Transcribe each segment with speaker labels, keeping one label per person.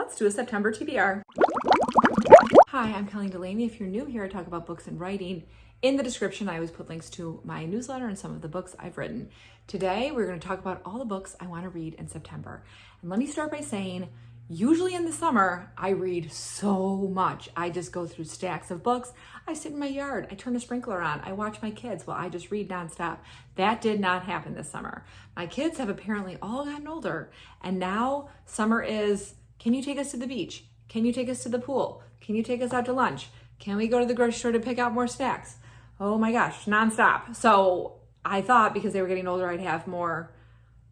Speaker 1: let's do a September TBR. Hi, I'm Colleen Delaney. If you're new here, I talk about books and writing. In the description, I always put links to my newsletter and some of the books I've written. Today, we're going to talk about all the books I want to read in September. And let me start by saying, usually in the summer, I read so much. I just go through stacks of books. I sit in my yard. I turn a sprinkler on. I watch my kids while I just read nonstop. That did not happen this summer. My kids have apparently all gotten older. And now summer is, can you take us to the beach? Can you take us to the pool? Can you take us out to lunch? Can we go to the grocery store to pick out more snacks? Oh my gosh, nonstop. So I thought because they were getting older, I'd have more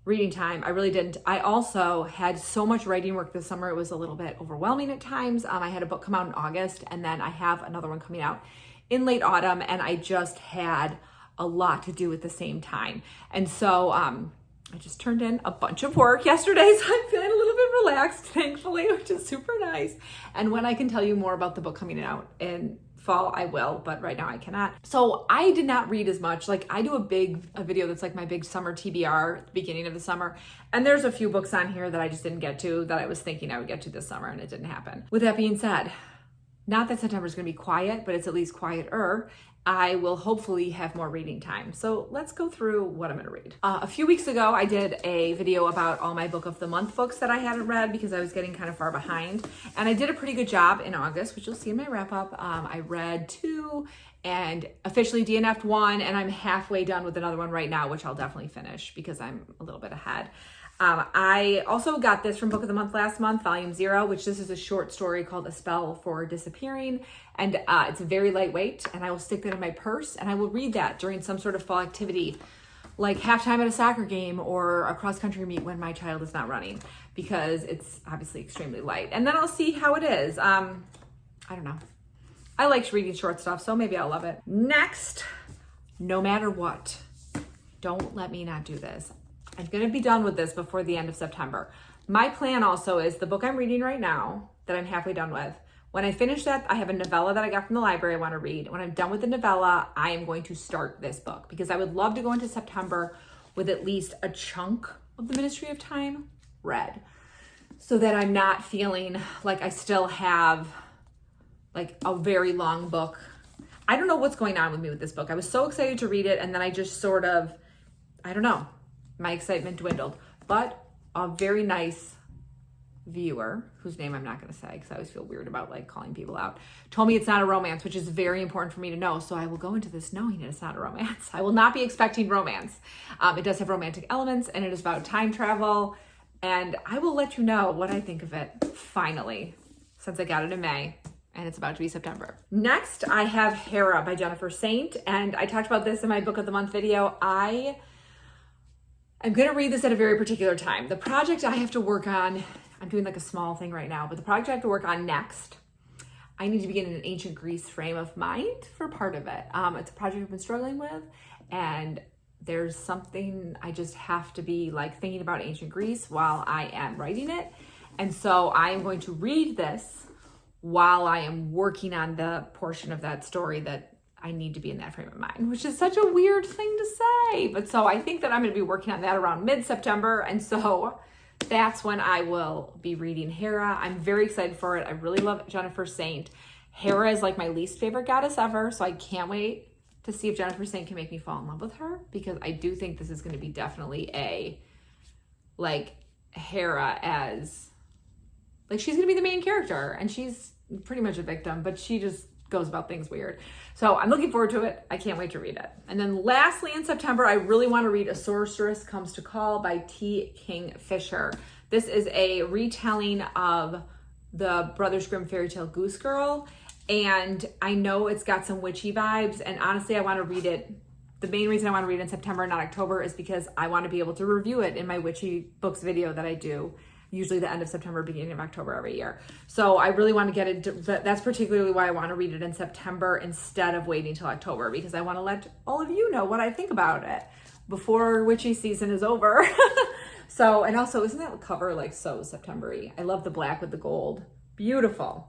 Speaker 1: reading time. I really didn't. I also had so much writing work this summer. It was a little bit overwhelming at times. I had a book come out in August, and then I have another one coming out in late autumn, and I just had a lot to do at the same time. And so I just turned in a bunch of work yesterday, so I'm feeling a little bit relaxed, thankfully, which is super nice. And when I can tell you more about the book coming out in fall, I will, but right now I cannot. So I did not read as much. Like I do a video that's like my big summer TBR at the beginning of the summer. And there's a few books on here that I just didn't get to that I was thinking I would get to this summer, and it didn't happen. With that being said, not that September is going to be quiet, but it's at least quieter. I will hopefully have more reading time. So let's go through what I'm going to read. A few weeks ago, I did a video about all my book of the month books that I hadn't read because I was getting kind of far behind. And I did a pretty good job in August, which you'll see in my wrap up. I read 2 and officially DNF'd 1, and I'm halfway done with another one right now, which I'll definitely finish because I'm a little bit ahead. I also got this from Book of the Month last month, Volume 0, which this is a short story called A Spell for Disappearing. And it's very lightweight, and I will stick that in my purse, and I will read that during some sort of fall activity, like halftime at a soccer game or a cross-country meet when my child is not running, because it's obviously extremely light. And then I'll see how it is. I don't know. I like reading short stuff, so maybe I'll love it. Next, No Matter What. Don't let me not do this. I'm going to be done with this before the end of September. My plan also is the book I'm reading right now that I'm halfway done with. When I finish that, I have a novella that I got from the library I want to read. When I'm done with the novella, I am going to start this book because I would love to go into September with at least a chunk of the Ministry of Time read so that I'm not feeling like I still have like a very long book. I don't know what's going on with me with this book. I was so excited to read it, and then I just sort of, I don't know. My excitement dwindled, but a very nice viewer, whose name I'm not going to say because I always feel weird about like calling people out, told me it's not a romance, which is very important for me to know. So I will go into this knowing that it's not a romance. I will not be expecting romance. It does have romantic elements, and it is about time travel, and I will let you know what I think of it finally, since I got it in May. And it's about to be September. Next, I have Hera by Jennifer Saint, and I talked about this in my Book of the Month video. I'm going to read this at a very particular time. The project I have to work on, I'm doing like a small thing right now, but the project I have to work on next, I need to be in an ancient Greece frame of mind for part of it. It's a project I've been struggling with, and there's something I just have to be like thinking about ancient Greece while I am writing it. And so I am going to read this while I am working on the portion of that story that I need to be in that frame of mind, which is such a weird thing to say. But so I think that I'm going to be working on that around mid-September. And so that's when I will be reading Hera. I'm very excited for it. I really love Jennifer Saint. Hera is like my least favorite goddess ever. So I can't wait to see if Jennifer Saint can make me fall in love with her, because I do think this is going to be definitely a, like, Hera as, like, she's going to be the main character and she's pretty much a victim, but she just goes about things weird. So I'm looking forward to it. I can't wait to read it. And then lastly in September, I really want to read A Sorceress Comes to Call by T. King Fisher. This is a retelling of the Brothers Grimm fairy tale Goose Girl. And I know it's got some witchy vibes. And honestly, I want to read it. The main reason I want to read it in September and not October is because I want to be able to review it in my witchy books video that I do usually the end of September, beginning of October every year. So I really want to get it, that's particularly why I want to read it in September instead of waiting till October, because I want to let all of you know what I think about it before witchy season is over. So, and also, isn't that cover like so September-y? I love the black with the gold. Beautiful.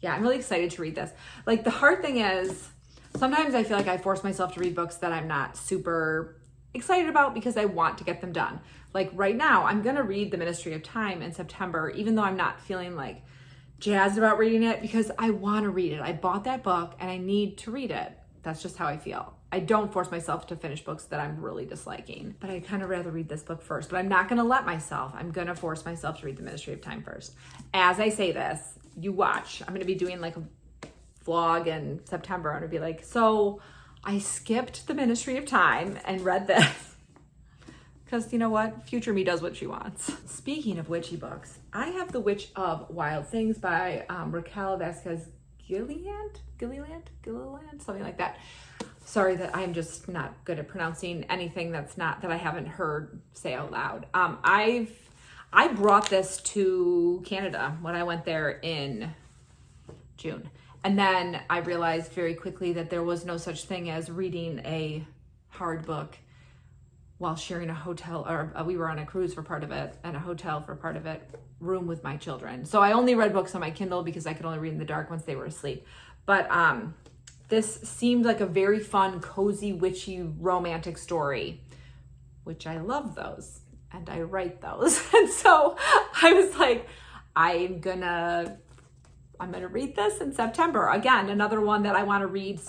Speaker 1: Yeah, I'm really excited to read this. Like, the hard thing is, sometimes I feel like I force myself to read books that I'm not super excited about because I want to get them done. Like right now, I'm gonna read The Ministry of Time in September, even though I'm not feeling like jazzed about reading it, because I wanna read it. I bought that book and I need to read it. That's just how I feel. I don't force myself to finish books that I'm really disliking, but I'd kind of rather read this book first. But I'm not gonna let myself. I'm gonna force myself to read The Ministry of Time first. As I say this, you watch. I'm gonna be doing like a vlog in September. I'm gonna be like, so I skipped The Ministry of Time and read this. Because you know what? Future me does what she wants. Speaking of witchy books, I have The Witch of Wild Things by Raquel Vasquez Gilliland, something like that. Sorry that I'm just not good at pronouncing anything that I haven't heard say out loud. I brought this to Canada when I went there in June. And then I realized very quickly that there was no such thing as reading a hard book while sharing a hotel, or we were on a cruise for part of it and a hotel for part of it, room with my children. So I only read books on my Kindle because I could only read in the dark once they were asleep. But this seemed like a very fun, cozy, witchy, romantic story, which I love those and I write those. And so I was like, I'm gonna read this in September. Again, another one that I want to read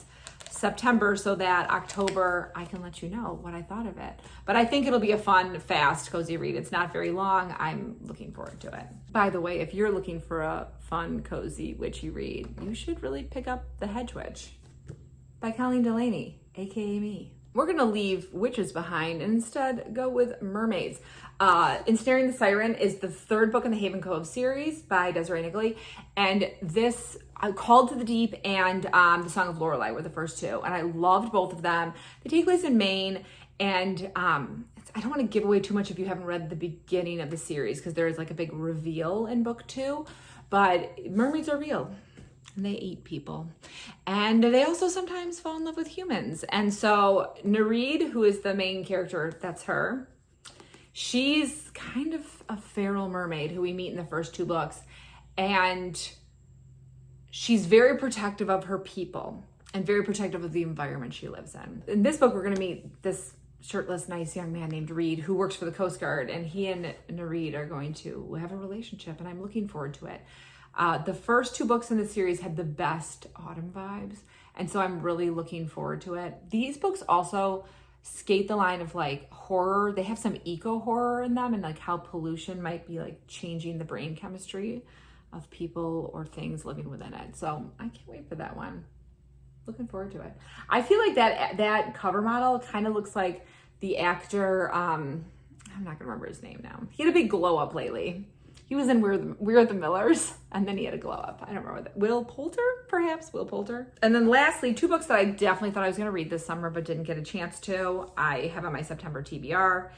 Speaker 1: September so that October I can let you know what I thought of it. But I think it'll be a fun, fast, cozy read. It's not very long. I'm looking forward to it. By the way, if you're looking for a fun, cozy, witchy read, you should really pick up The Hedge Witch by Colleen Delaney, aka me. We're gonna leave witches behind and instead go with mermaids. Ensnaring the Siren is the third book in the Haven Cove series by Desiree Nicolay, and this Called to the Deep and The Song of Lorelei were the first two, and I loved both of them. They take place in Maine, and I don't want to give away too much if you haven't read the beginning of the series, because there is like a big reveal in book 2, but mermaids are real. And they eat people. And they also sometimes fall in love with humans. And so Nereid, who is the main character, that's her, she's kind of a feral mermaid who we meet in the first 2 books. And she's very protective of her people and very protective of the environment she lives in. In this book, we're going to meet this shirtless, nice young man named Reed who works for the Coast Guard. And he and Nereid are going to have a relationship, and I'm looking forward to it. The first 2 books in the series had the best autumn vibes, and so I'm really looking forward to it. These books also skate the line of like horror. They have some eco horror in them, and like how pollution might be like changing the brain chemistry of people or things living within it. So I can't wait for that one. Looking forward to it. I feel like that cover model kind of looks like the actor, I'm not gonna remember his name now. He had a big glow up lately. He was in We're the Millers, and then he had a glow up. I don't remember that. Will Poulter, perhaps? Will Poulter. And then lastly, 2 books that I definitely thought I was going to read this summer, but didn't get a chance to. I have on my September TBR,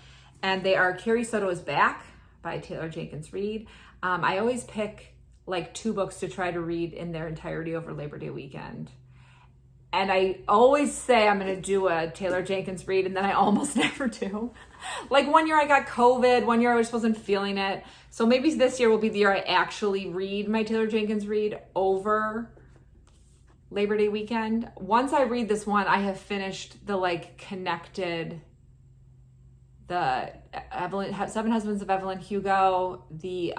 Speaker 1: and they are Carrie Soto is Back by Taylor Jenkins Reid. I always pick like 2 books to try to read in their entirety over Labor Day weekend. And I always say I'm going to do a Taylor Jenkins read, and then I almost never do. Like one year I got COVID, one year I just wasn't feeling it. So maybe this year will be the year I actually read my Taylor Jenkins read over Labor Day weekend. Once I read this one, I have finished the like connected, the Seven Husbands of Evelyn Hugo, the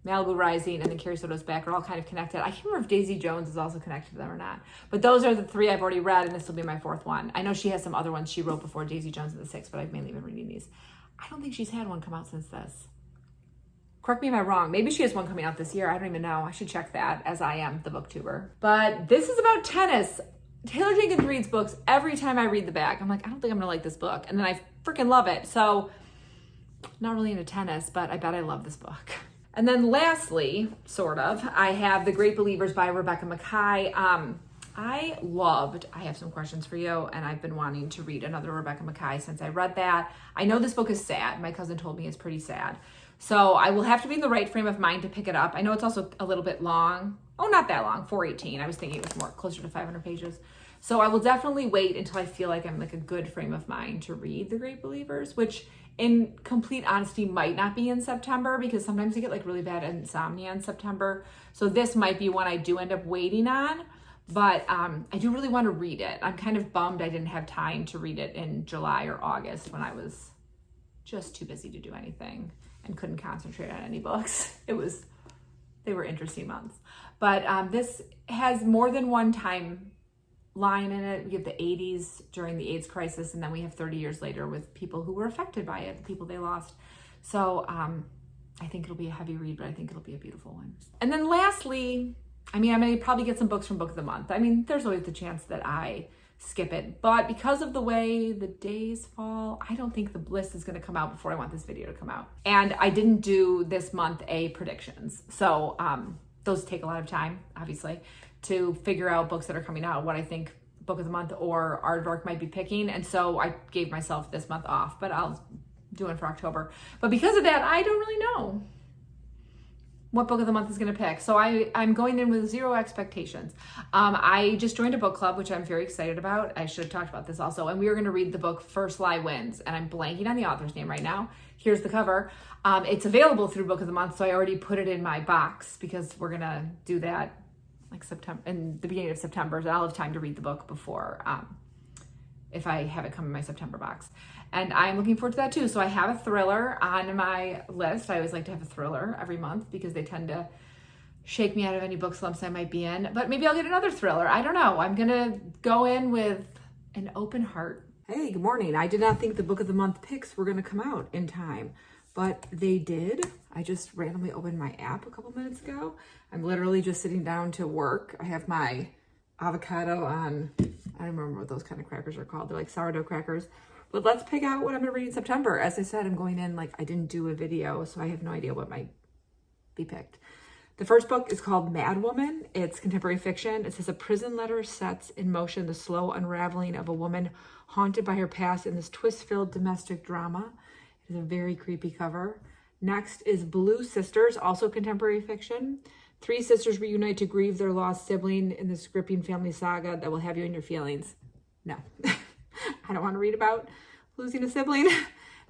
Speaker 1: Malibu Rising, and then Carrie Soto's Back are all kind of connected. I can't remember if Daisy Jones is also connected to them or not. But those are the 3 I've already read, and this will be my 4th one. I know she has some other ones she wrote before Daisy Jones in the 6th, but I've mainly been reading these. I don't think she's had one come out since this. Correct me if I'm wrong. Maybe she has one coming out this year. I don't even know. I should check that, as I am the booktuber. But this is about tennis. Taylor Jenkins reads books every time I read the back. I'm like, I don't think I'm gonna like this book. And then I freaking love it. So, not really into tennis, but I bet I love this book. And then lastly, sort of, I have The Great Believers by Rebecca Makkai. I have some questions for you, and I've been wanting to read another Rebecca Makkai since I read that. I know this book is sad. My cousin told me it's pretty sad. So I will have to be in the right frame of mind to pick it up. I know it's also a little bit long. Oh, not that long, 418. I was thinking it was more closer to 500 pages. So I will definitely wait until I feel like I'm like a good frame of mind to read The Great Believers, which in complete honesty might not be in September, because sometimes I get like really bad insomnia in September. So this might be one I do end up waiting on, But I do really want to read it. I'm kind of bummed I didn't have time to read it in July or August when I was just too busy to do anything and couldn't concentrate on any books. They were interesting months. But this has more than one time line in it. We have the 80s during the AIDS crisis, and then we have 30 years later with people who were affected by it, the people they lost. So I think it'll be a heavy read, but I think it'll be a beautiful one. And then lastly, I'm going to probably get some books from Book of the Month. There's always the chance that I skip it, but because of the way the days fall, I don't think the list is going to come out before I want this video to come out. And I didn't do this month predictions. So those take a lot of time, obviously, to figure out books that are coming out, what I think Book of the Month or Aardvark might be picking. And so I gave myself this month off, but I'll do it for October. But because of that, I don't really know what Book of the Month is going to pick. So I'm going in with zero expectations. I just joined a book club, which I'm very excited about. I should have talked about this also. And we were going to read the book First Lie Wins. And I'm blanking on the author's name right now. Here's the cover. It's available through Book of the Month, so I already put it in my box because we're going to do that like September, in the beginning of September. So I'll have time to read the book before, if I have it come in my September box. And I'm looking forward to that too. So I have a thriller on my list. I always like to have a thriller every month because they tend to shake me out of any book slumps I might be in. But maybe I'll get another thriller. I don't know. I'm going to go in with an open heart. Hey, good morning. I did not think the Book of the Month picks were going to come out in time, but they did. I just randomly opened my app a couple minutes ago. I'm literally just sitting down to work. I have my avocado on, I don't remember what those kind of crackers are called. They're like sourdough crackers. But let's pick out what I'm going to read in September. As I said, I'm going in like I didn't do a video, so I have no idea what might be picked. The first book is called Mad Woman. It's contemporary fiction. It says a prison letter sets in motion the slow unraveling of a woman haunted by her past in this twist-filled domestic drama. It is a very creepy cover. Next is Blue Sisters, also contemporary fiction. 3 sisters reunite to grieve their lost sibling in this gripping family saga that will have you in your feelings. No. I don't want to read about losing a sibling.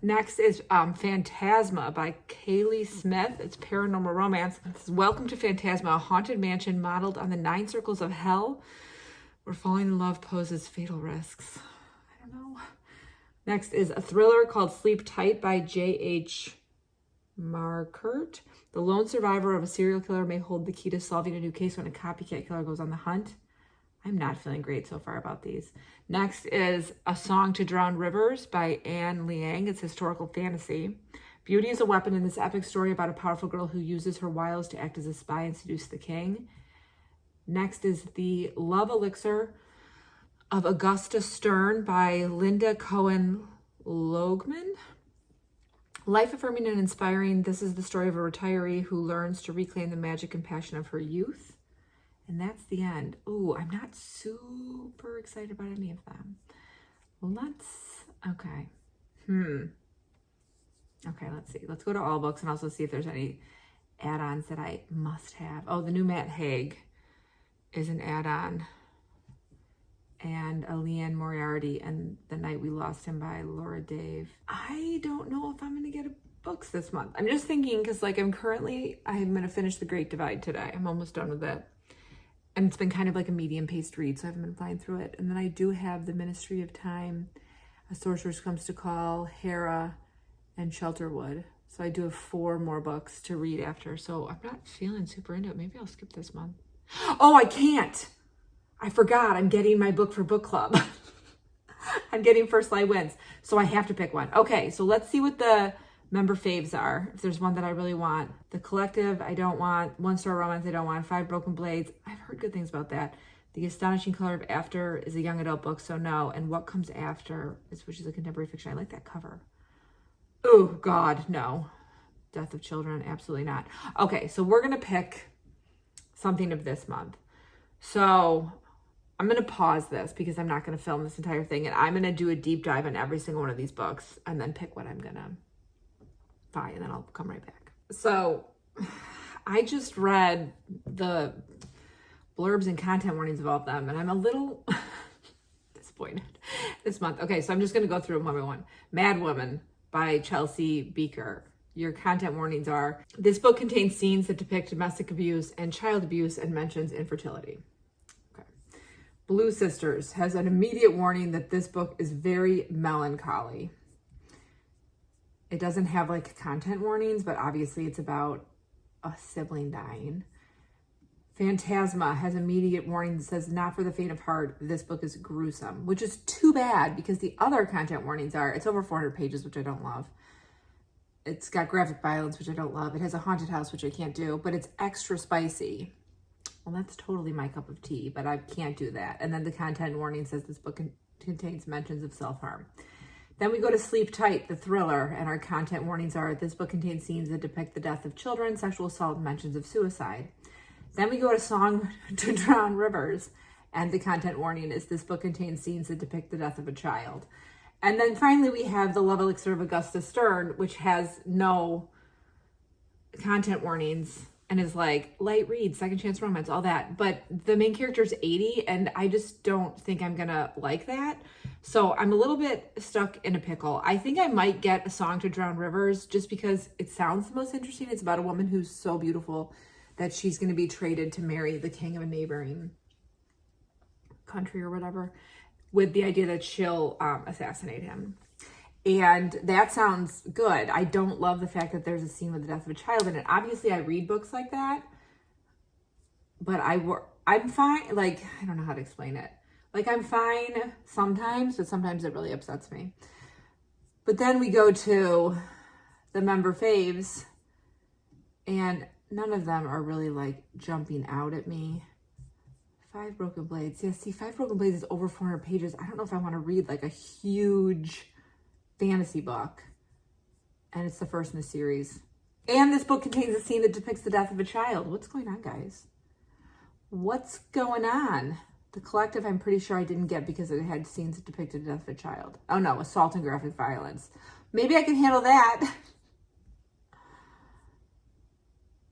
Speaker 1: Next is Phantasma by Kaylee Smith. It's paranormal romance. It says, welcome to Phantasma, a haunted mansion modeled on the 9 circles of hell, where falling in love poses fatal risks. I don't know. Next is a thriller called Sleep Tight by J.H. Markert. The lone survivor of a serial killer may hold the key to solving a new case when a copycat killer goes on the hunt. I'm not feeling great so far about these. Next is A Song to Drown Rivers by Anne Liang. It's historical fantasy. Beauty is a weapon in this epic story about a powerful girl who uses her wiles to act as a spy and seduce the king. Next is The Love Elixir of Augusta Stern by Linda Cohen Logman. Life-affirming and inspiring, this is the story of a retiree who learns to reclaim the magic and passion of her youth. And that's the end. Ooh, I'm not super excited about any of them. Okay. Okay, let's see. Let's go to all books and also see if there's any add-ons that I must have. Oh, the new Matt Haig is an add-on. And a Leanne Moriarty and The Night We Lost Him by Laura Dave. I don't know if I'm going to get books this month. I'm just thinking because I'm going to finish The Great Divide today. I'm almost done with it. And it's been kind of like a medium-paced read, so I haven't been flying through it. And then I do have The Ministry of Time, A Sorceress Comes to Call, Hera, and Shelterwood. So I do have 4 more books to read after. So I'm not feeling super into it. Maybe I'll skip this month. Oh, I can't. I forgot. I'm getting my book for book club. I'm getting First Lie Wins. So I have to pick one. Okay, so let's see what the member faves are. If there's one that I really want. The Collective, I don't want. One Star Romance, I don't want. 5 Broken Blades, I've heard good things about that. The Astonishing Color of After is a young adult book, so no. And What Comes After, which is a contemporary fiction. I like that cover. Oh, God, no. Death of Children, absolutely not. Okay, so we're going to pick something of this month. So I'm going to pause this because I'm not going to film this entire thing. And I'm going to do a deep dive on every single one of these books and then pick what I'm going to buy, and then I'll come right back. So I just read the blurbs and content warnings of all of them, and I'm a little disappointed this month. Okay, so I'm just going to go through them one by one. Mad Woman by Chelsea Beaker. Your content warnings are, this book contains scenes that depict domestic abuse and child abuse and mentions infertility. Okay. Blue Sisters has an immediate warning that this book is very melancholy. It doesn't have like content warnings, but obviously it's about a sibling dying. Phantasma has immediate warning that says, not for the faint of heart, this book is gruesome, which is too bad because the other content warnings are, it's over 400 pages, which I don't love. It's got graphic violence, which I don't love. It has a haunted house, which I can't do, but it's extra spicy. Well, that's totally my cup of tea, but I can't do that. And then the content warning says this book contains mentions of self-harm. Then we go to Sleep Tight, the thriller, and our content warnings are, this book contains scenes that depict the death of children, sexual assault, and mentions of suicide. Then we go to Song to Drown Rivers, and the content warning is, this book contains scenes that depict the death of a child. And then finally we have The Love Elixir of Augusta Stern, which has no content warnings and is like light read, second chance romance, all that. But the main character is 80, and I just don't think I'm gonna like that. So I'm a little bit stuck in a pickle. I think I might get A Song to Drown Rivers just because it sounds the most interesting. It's about a woman who's so beautiful that she's gonna be traded to marry the king of a neighboring country or whatever, with the idea that she'll assassinate him. And that sounds good. I don't love the fact that there's a scene with the death of a child in it. Obviously, I read books like that, but I'm fine. Like, I don't know how to explain it. Like, I'm fine sometimes, but sometimes it really upsets me. But then we go to the member faves, and none of them are really, like, jumping out at me. 5 Broken Blades. Yeah, see, 5 Broken Blades is over 400 pages. I don't know if I want to read, like, a huge fantasy book, and it's the first in the series. And this book contains a scene that depicts the death of a child. What's going on, guys? What's going on? The Collective, I'm pretty sure I didn't get because it had scenes that depicted the death of a child. Oh no, assault and graphic violence. Maybe I can handle that.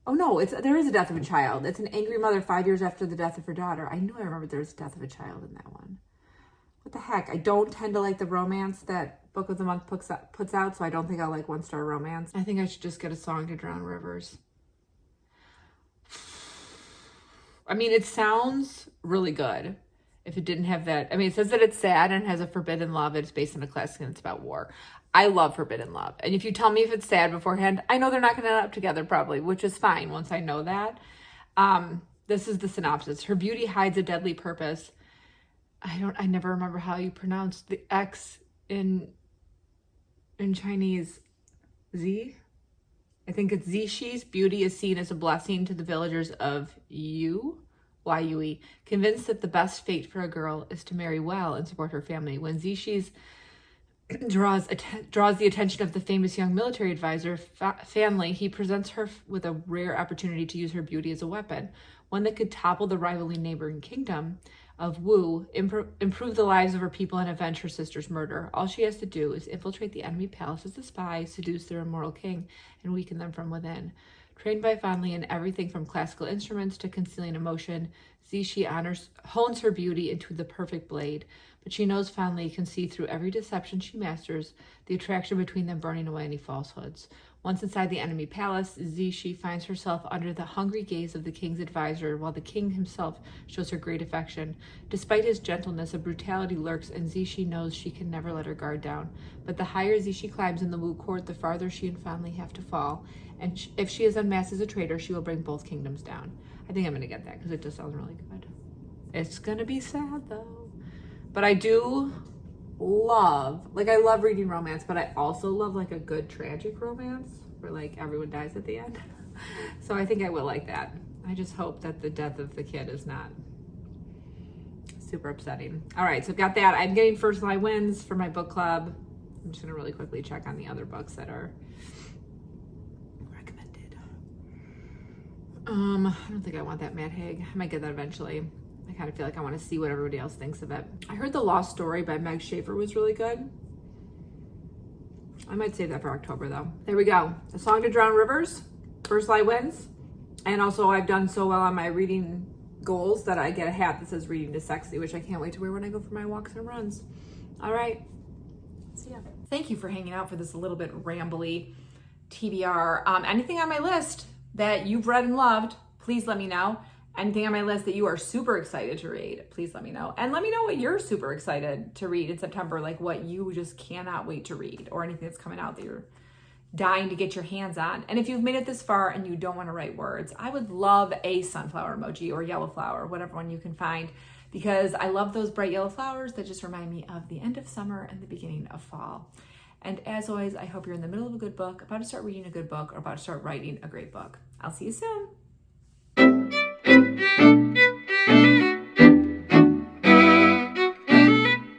Speaker 1: Oh no, there is a death of a child. It's an angry mother 5 years after the death of her daughter. I knew I remembered there was a death of a child in that one. What the heck? I don't tend to like the romance that Book of the Month puts out, so I don't think I'll like 1-star romance. I think I should just get A Song to Drown Rivers. I mean, it sounds really good if it didn't have that. I mean, it says that it's sad and has a forbidden love. It's based on a classic and it's about war. I love forbidden love. And if you tell me if it's sad beforehand, I know they're not going to end up together probably, which is fine once I know that. This is the synopsis. Her beauty hides a deadly purpose. I never remember how you pronounce the X in Chinese. Z? I think it's Zishi's beauty is seen as a blessing to the villagers of Yue, convinced that the best fate for a girl is to marry well and support her family. When Zishi's draws the attention of the famous young military advisor, Fanli, he presents her with a rare opportunity to use her beauty as a weapon, one that could topple the rivaling neighboring kingdom of Wu, improve the lives of her people, and avenge her sister's murder. All she has to do is infiltrate the enemy palace as a spy, seduce their immoral king, and weaken them from within. Trained by Fanli in everything from classical instruments to concealing emotion, Zishi hones her beauty into the perfect blade. But she knows Fanli can see through every deception she masters, the attraction between them burning away any falsehoods. Once inside the enemy palace, Zishi finds herself under the hungry gaze of the king's advisor, while the king himself shows her great affection. Despite his gentleness, a brutality lurks, and Zishi knows she can never let her guard down. But the higher Zishi climbs in the Wu court, the farther she and Fanli have to fall. And if she is unmasked as a traitor, she will bring both kingdoms down. I think I'm going to get that because it just sounds really good. It's going to be sad, though. But I do love, I love reading romance, but I also love, a good tragic romance where, everyone dies at the end. So I think I will like that. I just hope that the death of the kid is not super upsetting. All right, so I've got that. I'm getting First Lie Wins for my book club. I'm just going to really quickly check on the other books that are recommended. I don't think I want that Matt Haig. I might get that eventually. I kind of feel like I want to see what everybody else thinks of it. I heard The Lost Story by Meg Schaefer was really good. I might save that for October, though. There we go. A Song to Drown Rivers, First Lie Wins. And also, I've done so well on my reading goals that I get a hat that says Reading to Sexy, which I can't wait to wear when I go for my walks and runs. All right. See ya. Thank you for hanging out for this a little bit rambly TBR. Anything on my list that you've read and loved, please let me know. Anything on my list that you are super excited to read, please let me know. And let me know what you're super excited to read in September, like what you just cannot wait to read, or anything that's coming out that you're dying to get your hands on. And if you've made it this far and you don't want to write words, I would love a sunflower emoji or yellow flower, whatever one you can find, because I love those bright yellow flowers that just remind me of the end of summer and the beginning of fall. And as always, I hope you're in the middle of a good book, about to start reading a good book, or about to start writing a great book. I'll see you soon.